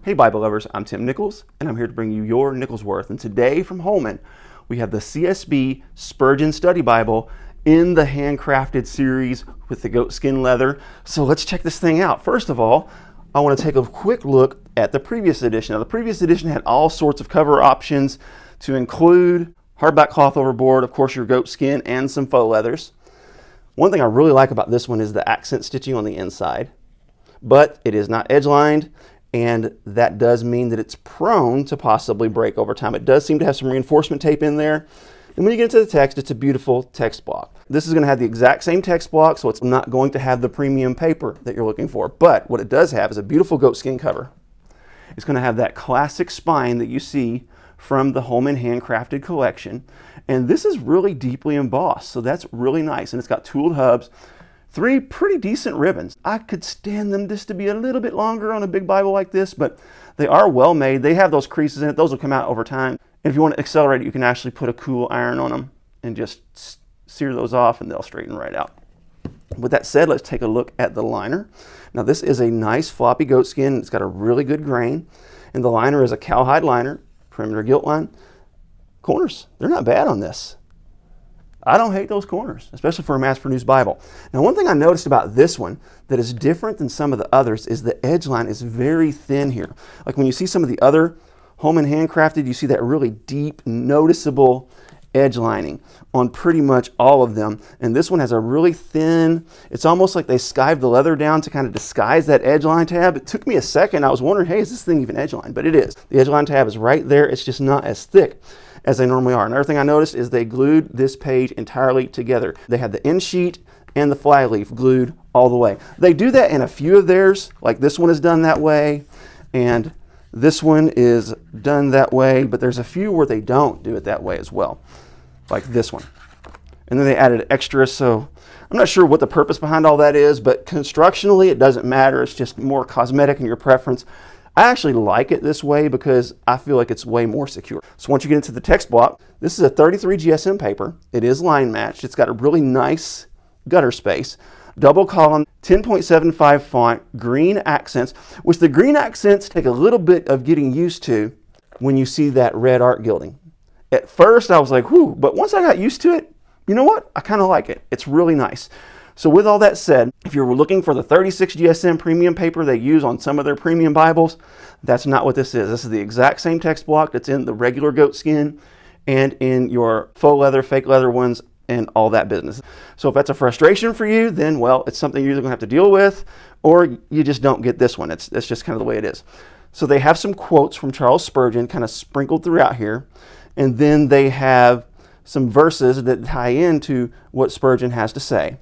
Hey Bible lovers, I'm Tim Nichols, and I'm here to bring you your Nichols Worth. And today from Holman, we have the CSB Spurgeon Study Bible in the Handcrafted series with the goatskin leather. So let's check this thing out. First of all, I want to take a quick look at the previous edition. Now, the previous edition had all sorts of cover options to include hardback cloth overboard, of course your goatskin, and some faux leathers. One thing I really like about this one is the accent stitching on the inside, but it is not edge-lined, and that does mean that it's prone to possibly break over time. It does seem to have some reinforcement tape in there. And when you get into the text, it's a beautiful text block. This is going to have the exact same text block, so it's not going to have the premium paper that you're looking for. But what it does have is a beautiful goatskin cover. It's going to have that classic spine that you see from the Holman Handcrafted collection. And this is really deeply embossed, so that's really nice. And it's got tooled hubs. 3 pretty decent ribbons. I could stand them just to be a little bit longer on a big Bible like this, but they are well made. They have those creases in it. Those will come out over time. If you want to accelerate it, you can actually put a cool iron on them and just sear those off and they'll straighten right out. With that said, let's take a look at the liner. Now this is a nice floppy goatskin. It's got a really good grain. And the liner is a cowhide liner, perimeter gilt line. Corners, they're not bad on this. I don't hate those corners, especially for a mass-produced Bible. Now, one thing I noticed about this one that is different than some of the others is the edge line is very thin here. Like when you see some of the other Holman Handcrafted, you see that really deep, noticeable edge lining on pretty much all of them. And this one has a really thin, it's almost like they skived the leather down to kind of disguise that edge line tab. It took me a second. I was wondering, hey, is this thing even edge line? But it is. The edge line tab is right there. It's just not as thick as they normally are. Another thing I noticed is they glued this page entirely together. They had the end sheet and the flyleaf glued all the way. They do that in a few of theirs, like this one is done that way, and this one is done that way, but there's a few where they don't do it that way as well, like this one. And then they added extras, so I'm not sure what the purpose behind all that is, but constructionally it doesn't matter. It's just more cosmetic in your preference. I actually like it this way because I feel like it's way more secure. So once you get into the text block, this is a 33 GSM paper. It is line matched. It's got a really nice gutter space. Double column, 10.75 font, green accents, which the green accents take a little bit of getting used to when you see that red art gilding. At first I was like, whew, but once I got used to it, you know what? I kind of like it. It's really nice. So with all that said, if you're looking for the 36 GSM premium paper they use on some of their premium Bibles, that's not what this is. This is the exact same text block that's in the regular goatskin and in your faux leather, fake leather ones, and all that business. So if that's a frustration for you, then, well, it's something you're either going to have to deal with or you just don't get this one. It's just kind of the way it is. So they have some quotes from Charles Spurgeon kind of sprinkled throughout here, and then they have some verses that tie into what Spurgeon has to say.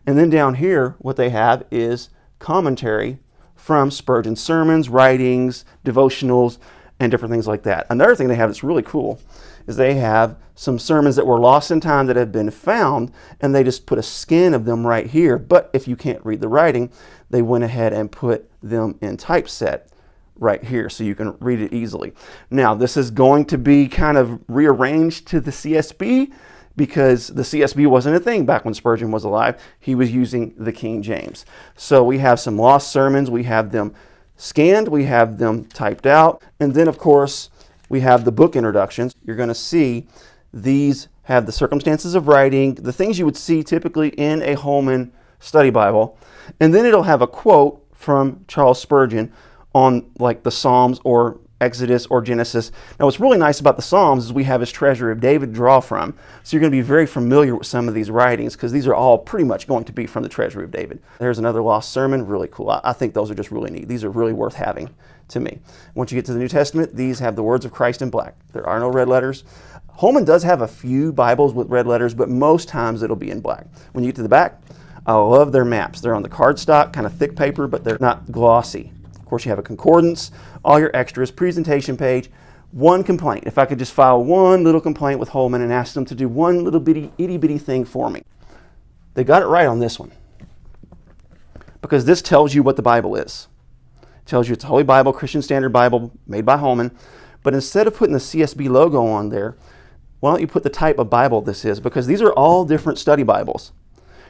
And then down here, what they have is commentary from Spurgeon's sermons, writings, devotionals, and different things like that. Another thing they have that's really cool is they have some sermons that were lost in time that have been found, and they just put a scan of them right here. But if you can't read the writing, they went ahead and put them in typeset right here so you can read it easily. Now, this is going to be kind of rearranged to the CSB, because the CSB wasn't a thing back when Spurgeon was alive. He was using the King James. So we have some lost sermons. We have them scanned. We have them typed out. And then, of course, we have the book introductions. You're going to see these have the circumstances of writing, the things you would see typically in a Holman study Bible. And then it'll have a quote from Charles Spurgeon on like the Psalms or Exodus or Genesis. Now what's really nice about the Psalms is we have his Treasury of David to draw from. So you're going to be very familiar with some of these writings because these are all pretty much going to be from the Treasury of David. There's another lost sermon, really cool. I think those are just really neat. These are really worth having to me. Once you get to the New Testament, these have the words of Christ in black. There are no red letters. Holman does have a few Bibles with red letters, but most times it'll be in black. When you get to the back, I love their maps. They're on the cardstock, kind of thick paper, but they're not glossy. Of course, you have a concordance, all your extras, presentation page. One complaint. If I could just file one little complaint with Holman and ask them to do one little bitty, itty-bitty thing for me. They got it right on this one. Because this tells you what the Bible is. It tells you it's a Holy Bible, Christian Standard Bible, made by Holman. But instead of putting the CSB logo on there, why don't you put the type of Bible this is? Because these are all different study Bibles.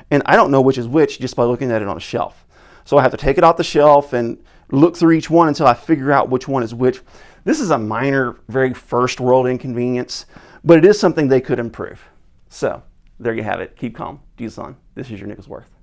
And I don't know which is which just by looking at it on a shelf. So I have to take it off the shelf and look through each one until I figure out which one is which. This is a minor, very first world inconvenience, but it is something they could improve. So there you have it. Keep calm. Jesus on. This is your Nickel's Worth.